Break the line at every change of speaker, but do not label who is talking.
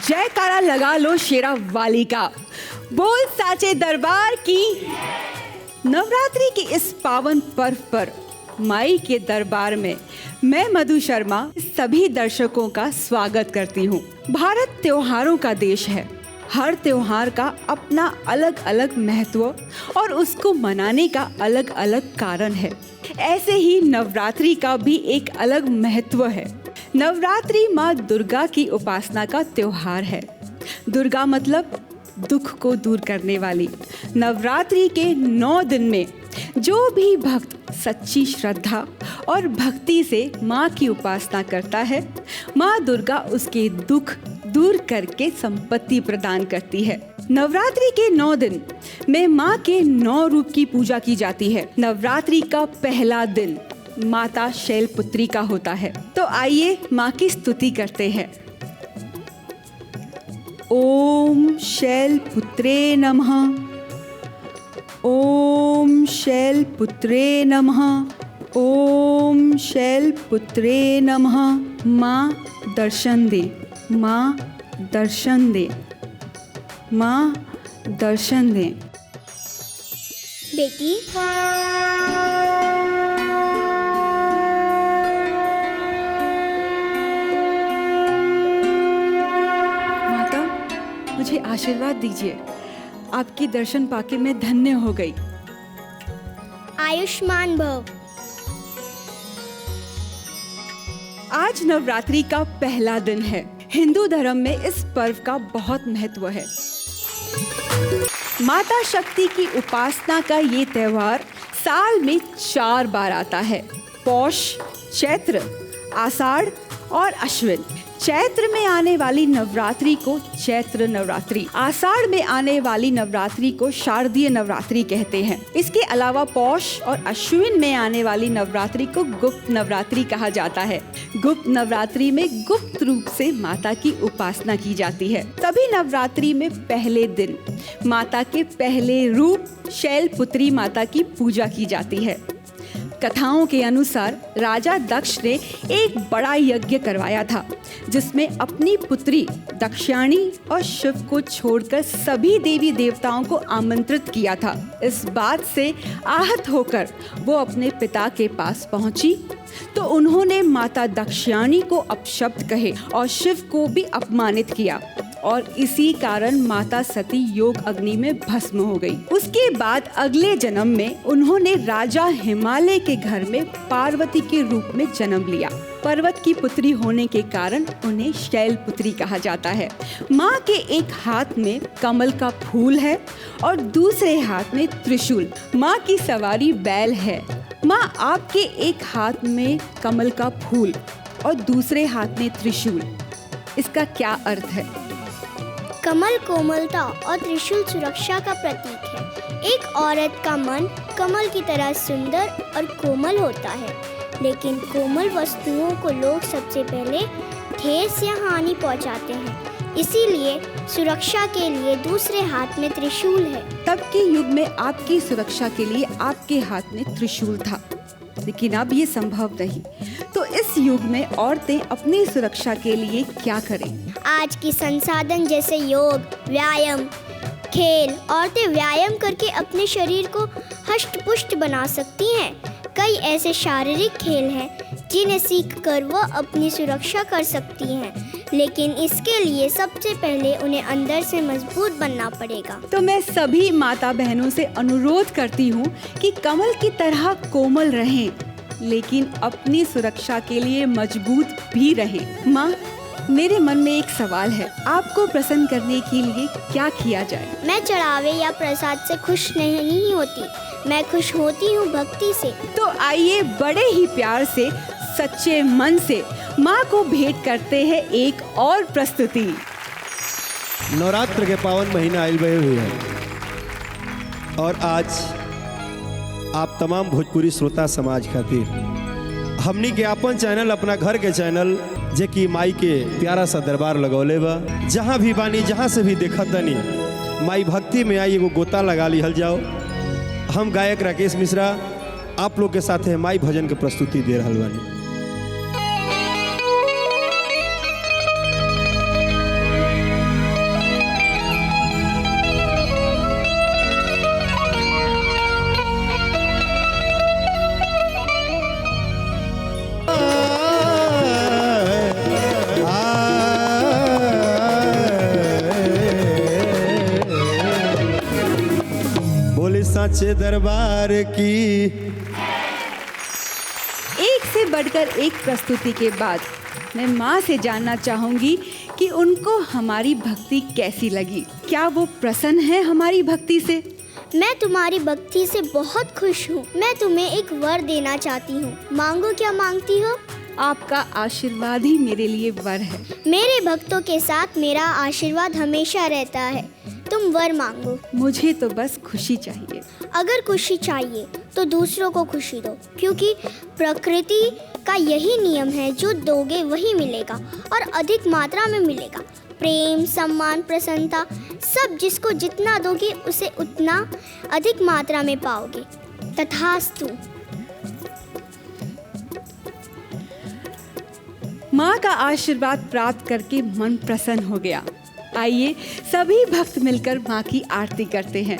जयकारा लगा लो शेरा वाली का, बोल साचे दरबार की। नवरात्रि के इस पावन पर्व पर माई के दरबार में मैं मधु शर्मा सभी दर्शकों का स्वागत करती हूँ। भारत त्योहारों का देश है। हर त्योहार का अपना अलग अलग महत्व और उसको मनाने का अलग अलग कारण है। ऐसे ही नवरात्रि का भी एक अलग महत्व है। नवरात्रि माँ दुर्गा की उपासना का त्योहार है। दुर्गा मतलब दुख को दूर करने वाली। नवरात्रि के 9 दिन में जो भी भक्त सच्ची श्रद्धा और भक्ति से माँ की उपासना करता है, माँ दुर्गा उसके दुख दूर करके संपत्ति प्रदान करती है। नवरात्रि के 9 दिन में माँ के 9 रूप की पूजा की जाती है। नवरात्रि का पहला दिन माता शैलपुत्री का होता है। तो आइए माँ की स्तुति करते हैं। ओम शैलपुत्रे नमः, ओम शैलपुत्रे नमः, ओम शैलपुत्रे नमः। माँ दर्शन दे, माँ दर्शन दे, माँ दर्शन दे।
बेटी
माता, मुझे आशीर्वाद दीजिए। आपकी दर्शन पाके मैं धन्य हो गई।
आयुष्मान भव।
आज नवरात्रि का पहला दिन है। हिंदू धर्म में इस पर्व का बहुत महत्व है। माता शक्ति की उपासना का ये त्योहार साल में 4 बार आता है। पौष, चैत्र, आषाढ़ और अश्विन। चैत्र में आने वाली नवरात्रि को चैत्र नवरात्रि, आषाढ़ में आने वाली नवरात्रि को शारदीय नवरात्रि कहते हैं। इसके अलावा पौष और अश्विन में आने वाली नवरात्रि को गुप्त नवरात्रि कहा जाता है। गुप्त नवरात्रि में गुप्त रूप से माता की उपासना की जाती है। तभी नवरात्रि में पहले दिन माता के पहले रूप शैलपुत्री माता की पूजा की जाती है। कथाओं के अनुसार राजा दक्ष ने एक बड़ा यज्ञ करवाया था, जिसमें अपनी पुत्री दक्षाणी और शिव को छोड़कर सभी देवी देवताओं को आमंत्रित किया था। इस बात से आहत होकर वो अपने पिता के पास पहुंची तो उन्होंने माता दक्षाणी को अपशब्द कहे और शिव को भी अपमानित किया और इसी कारण माता सती योग अग्नि में भस्म हो गई। उसके बाद अगले जन्म में उन्होंने राजा हिमालय के घर में पार्वती के रूप में जन्म लिया। पर्वत की पुत्री होने के कारण उन्हें शैलपुत्री कहा जाता है। माँ के एक हाथ में कमल का फूल है और दूसरे हाथ में त्रिशूल। माँ की सवारी बैल है। माँ आपके एक हाथ में कमल का फूल और दूसरे हाथ में त्रिशूल, इसका क्या अर्थ है?
कमल कोमलता और त्रिशूल सुरक्षा का प्रतीक है। एक औरत का मन कमल की तरह सुंदर और कोमल होता है, लेकिन कोमल वस्तुओं को लोग सबसे पहले ठेस या हानि पहुंचाते हैं। इसीलिए सुरक्षा के लिए दूसरे हाथ में त्रिशूल है।
तब के युग में आपकी सुरक्षा के लिए आपके हाथ में त्रिशूल था, लेकिन अब ये संभव नहीं। तो इस युग में औरतें अपनी सुरक्षा के लिए क्या करें?
आज की संसाधन जैसे योग, व्यायाम, खेल, औरतें व्यायाम करके अपने शरीर को हष्ट पुष्ट बना सकती हैं। कई ऐसे शारीरिक खेल हैं जिन्हें सीखकर वह अपनी सुरक्षा कर सकती हैं, लेकिन इसके लिए सबसे पहले उन्हें अंदर से मजबूत बनना पड़ेगा।
तो मैं सभी माता बहनों से अनुरोध करती हूँ कि कमल की तरह कोमल रहें, लेकिन अपनी सुरक्षा के लिए मजबूत भी रहें। माँ, मेरे मन में एक सवाल है। आपको प्रसन्न करने के लिए क्या किया जाए?
मैं चढ़ावे या प्रसाद से खुश नहीं होती, मैं खुश होती हूँ भक्ति से।
तो आइए बड़े ही प्यार से, सच्चे मन से माँ को भेंट करते हैं एक और प्रस्तुति।
नवरात्र के पावन महीना आइल बहे हुए हैं और आज आप तमाम भोजपुरी श्रोता समाज खातिर हमनी के अपन चैनल, अपना घर के चैनल जे कि माई के प्यारा सा दरबार लगौले बा। जहाँ भी बानी, जहाँ से भी देखत तनी, माई भक्ति में आई एगो गोता लगा लिहल जाओ। हम गायक राकेश मिश्रा आप लोग के साथ माई भजन के प्रस्तुति दे रहल बानी। साचे दरबार की।
एक से बढ़कर एक प्रस्तुति के बाद मैं माँ से जानना चाहूंगी कि उनको हमारी भक्ति कैसी लगी। क्या वो प्रसन्न है हमारी भक्ति से?
मैं तुम्हारी भक्ति से बहुत खुश हूँ। मैं तुम्हें एक वर देना चाहती हूँ। मांगो, क्या मांगती हो?
आपका आशीर्वाद ही मेरे लिए वर है।
मेरे भक्तों के साथ मेरा आशीर्वाद हमेशा रहता है। तुम वर मांगो।
मुझे तो बस खुशी चाहिए।
अगर खुशी चाहिए तो दूसरों को खुशी दो, क्योंकि प्रकृति का यही नियम है, जो दोगे वही मिलेगा और अधिक मात्रा में मिलेगा। प्रेम, सम्मान, प्रसन्नता, सब जिसको जितना दोगे उसे उतना अधिक मात्रा में पाओगे। तथास्तु।
माँ का आशीर्वाद प्राप्त करके मन प्रसन्न हो गया। आइए सभी भक्त मिलकर माँ की आरती करते हैं।